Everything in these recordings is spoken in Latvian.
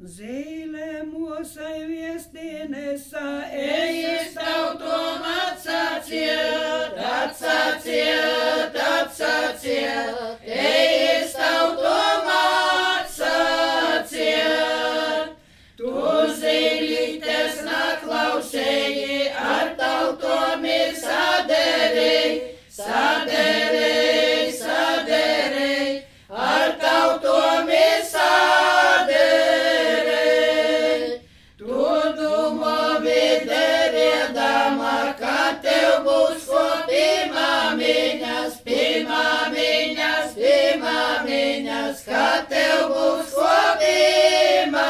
Zīle mūsai viestī nesa, Ejis tautom atsaciet, atsaciet, atsaciet, ejis tautom atsaciet. Tu zīlītes naklausēji, ar tautom ir saderēji, saderēji, saderēji, ar tautom ir saderēji. Tu dumo videriedama, ka tev būs ko pīmāmiņas, pīmāmiņas, pīmāmiņas, ka tev būs ko pīmāmiņas.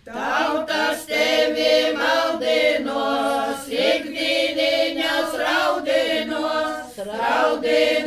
Tautas tevi maldinos, ikdīniņas raudinos, raudinos.